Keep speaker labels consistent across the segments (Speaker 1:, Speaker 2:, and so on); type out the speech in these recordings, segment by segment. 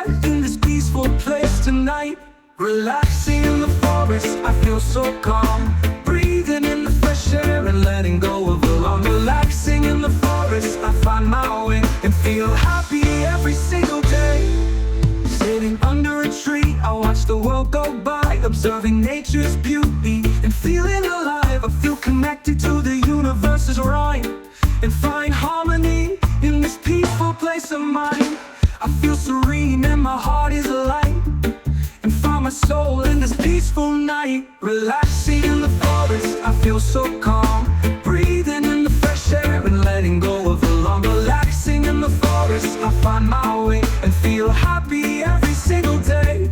Speaker 1: heart in this peaceful place tonight. Relaxing in the forest, I feel so calm. Breathing in the fresh air and letting go of the long. Relaxing in the forest, I find my way and feel happy every single day. Sitting under a tree, I watch the world go by, observing nature's beauty and feeling alive. I feel connected to the universe's rhyme and find harmony in this peaceful place of mine. I feel serene and my heart is light, and find my soul in this peaceful night. Relaxing in the forest, I feel so calm. Breathing in the fresh air and letting go of the long. Relaxing in the forest, I find my way and feel happy every single day.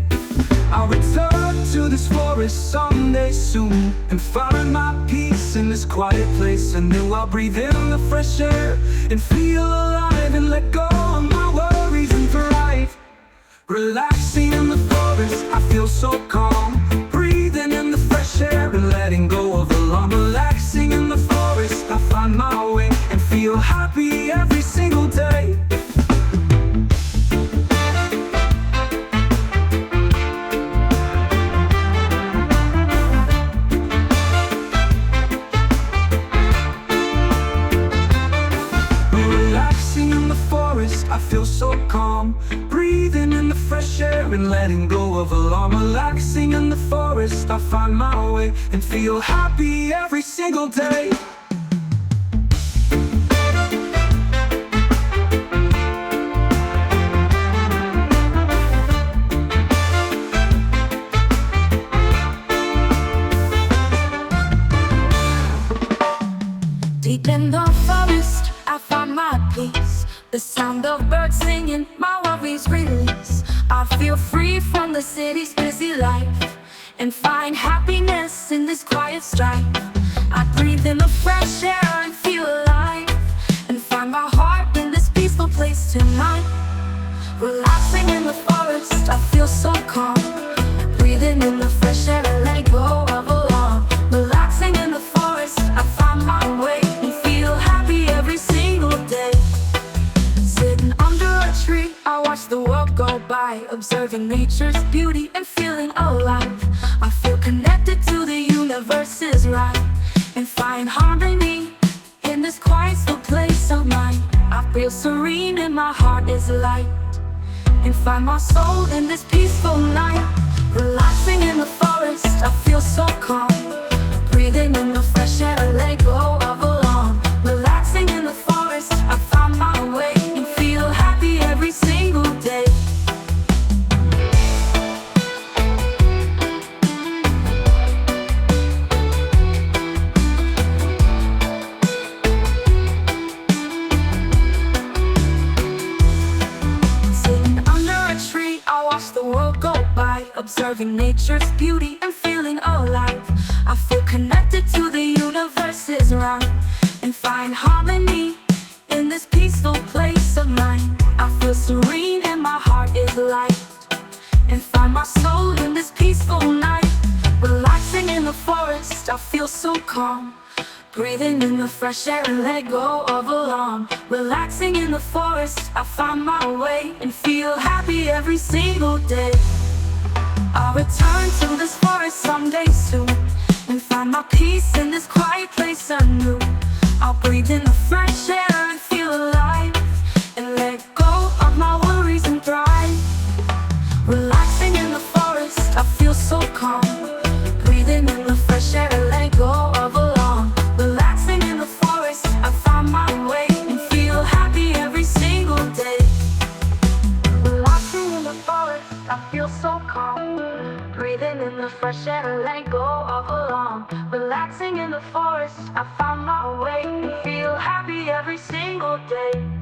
Speaker 1: I'll return to this forest someday soon and find my peace in this quiet place. And then I'll breathe in the fresh air and feel alive and let go of my worries and thrive. Relaxing in the forest, I feel so calm. Breathing in the fresh air and letting go of the long. Relaxing in the forest, I find my way and feel happy every single day. Relaxing in the forest, I feel so calm. Breathing in the fresh air and letting go of alarm. Relaxing in the forest, I find my way and feel happy every single day.
Speaker 2: Deep in the forest, I find my peace. The sound of birds singing, my worries release. I feel free from the city's busy life and find happiness in this quiet strife. I breathe in the fresh air and feel alive and find my heart in this peaceful place tonight. Relaxing in the forest, I feel so calm. Breathing in the fresh air and let go of alarm. Relaxing in the forest, I find my way and feel happy every single day. Sitting under a tree, I watch the world go by, observing nature's beauty and feeling alive. I feel connected to the universe's rhyme and find harmony in this quiet still place of mine. I feel serene and my heart is light and find my soul in this peaceful night. Relaxing in the forest, I feel so calm. Breathing in the fresh air and let go of alarm. Relaxing in the forest, I find my way and feel happy every single day. Sitting under a tree, I watch the world go by, observing nature's beauty and feeling alive. I feel connected to the universe's rhyme and find harmony in this peaceful place of mine. I feel serene and my heart is light and find my soul in this peaceful night. Relaxing in the forest, I feel so calm. Breathing in the fresh air and let go of alarm. Relaxing in the forest, I find my way and feel happy every single day. I'll return to this forest someday soon and find my peace in this quiet place anew. I'll breathe in the fresh air and feel alive and let go of my worries and thrive. Relaxing in the forest, I feel so calm. Breathing in the fresh air and let go of alarm. Relaxing in the forest, I find my way and feel happy every single day. Relaxing in the forest, I feel so calm. Breathing in the fresh air and let go of alarm. Relaxing in the forest, I find my way and feel happy every single day.